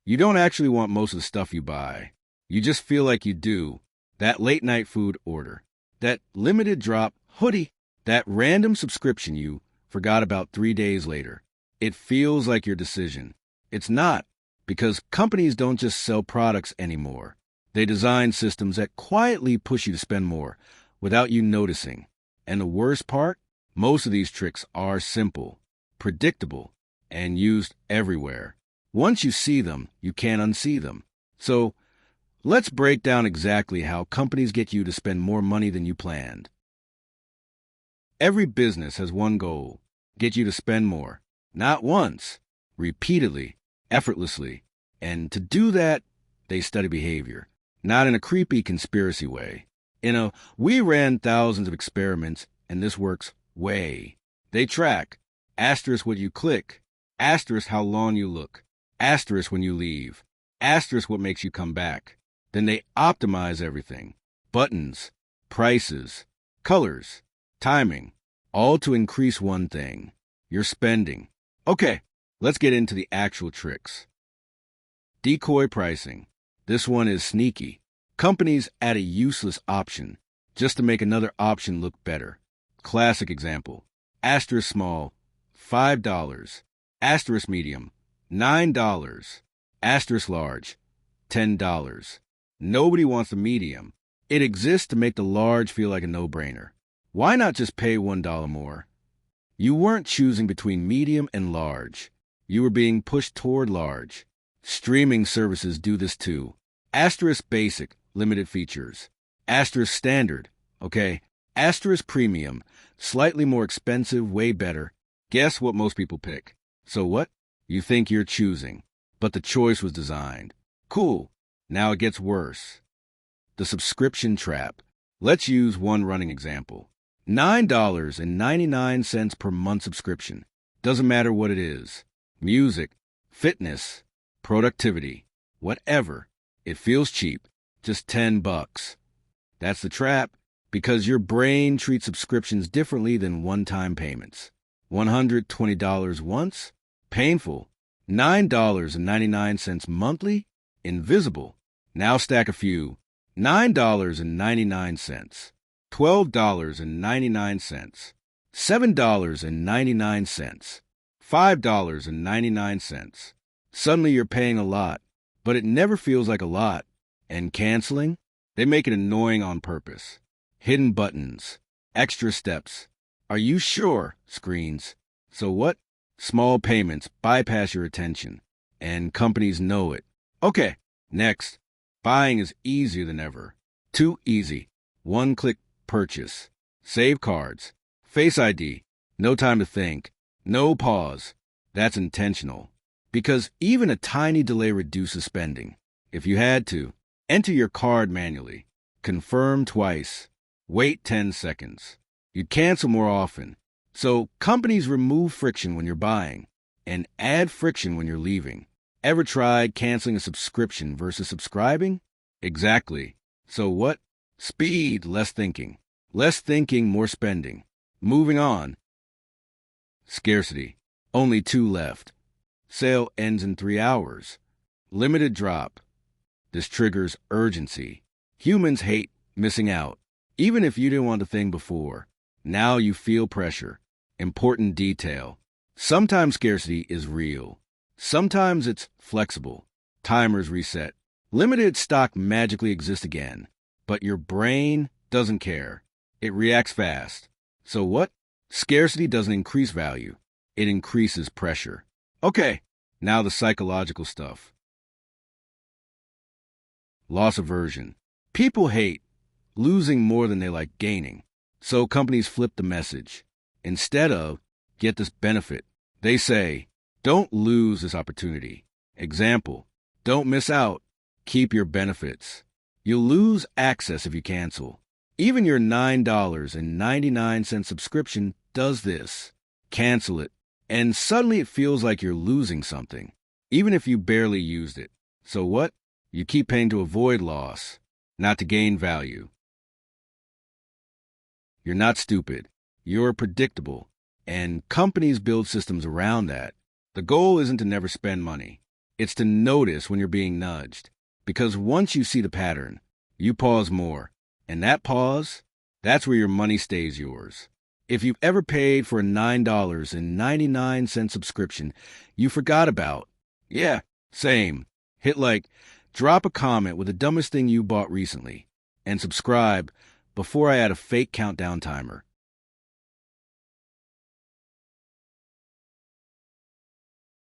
You don't actually want most of the stuff you buy. You just feel like you do. That late-night food order, that limited drop hoodie, that random subscription you forgot about 3 days later. It feels like your decision. It's not, because companies don't just sell products anymore. They design systems that quietly push you to spend more without you noticing. And the worst part? Most of these tricks are simple, predictable, and used everywhere. Once you see them, you can't unsee them. So, let's break down exactly how companies get you to spend more money than you planned. Every business has one goal: get you to spend more. Not once, repeatedly, effortlessly. And to do that, they study behavior. Not in a creepy conspiracy way. We ran thousands of experiments, and this works way. They track, asterisk what you click, asterisk how long you look, asterisk when you leave, asterisk what makes you come back. Then they optimize everything. Buttons, prices, colors, timing, all to increase one thing: your spending. Okay, let's get into the actual tricks. Decoy pricing. This one is sneaky. Companies add a useless option just to make another option look better. Classic example: asterisk small, $5, asterisk medium, $9, asterisk large, $10. Nobody wants the medium. It exists to make the large feel like a no-brainer. Why not just pay $1 more? You weren't choosing between medium and large. You were being pushed toward large. Streaming services do this too. Asterisk basic, limited features. Asterisk standard, okay. Asterisk premium, slightly more expensive, way better. Guess what most people pick? So what? You think you're choosing, but the choice was designed. Cool. Now it gets worse. The subscription trap. Let's use one running example. $9.99 per month subscription. Doesn't matter what it is. Music, fitness, productivity, whatever. It feels cheap. Just $10. That's the trap, because your brain treats subscriptions differently than one-time payments. $120 once? Painful. $9.99 monthly? Invisible. Now stack a few. $9.99. $12.99. $7.99. $5.99. Suddenly you're paying a lot, but it never feels like a lot. And canceling? They make it annoying on purpose. Hidden buttons. Extra steps. Are you sure? Screens. So what? Small payments bypass your attention. And companies know it. Okay, next. Buying is easier than ever. Too easy. One-click purchase. Save cards. Face ID. No time to think. No pause. That's intentional. Because even a tiny delay reduces spending. If you had to, enter your card manually. Confirm twice. Wait 10 seconds. You'd cancel more often. So companies remove friction when you're buying and add friction when you're leaving. Ever tried canceling a subscription versus subscribing? Exactly. So what? Speed, less thinking. Less thinking, more spending. Moving on. Scarcity. Only 2 left. Sale ends in 3 hours. Limited drop. This triggers urgency. Humans hate missing out. Even if you didn't want the thing before, now you feel pressure. Important detail. Sometimes scarcity is real. Sometimes it's flexible. Timers reset. Limited stock magically exists again. But your brain doesn't care. It reacts fast. So what? Scarcity doesn't increase value. It increases pressure. Okay, now the psychological stuff. Loss aversion. People hate losing more than they like gaining. So companies flip the message. Instead of, get this benefit, they say, don't lose this opportunity. Example, don't miss out. Keep your benefits. You'll lose access if you cancel. Even your $9.99 subscription does this. Cancel it, and suddenly it feels like you're losing something, even if you barely used it. So what? You keep paying to avoid loss, not to gain value. You're not stupid. You're predictable. And companies build systems around that. The goal isn't to never spend money. It's to notice when you're being nudged. Because once you see the pattern, you pause more. And that pause, that's where your money stays yours. If you've ever paid for a $9.99 subscription you forgot about, yeah, same. Hit like, drop a comment with the dumbest thing you bought recently, and subscribe before I add a fake countdown timer.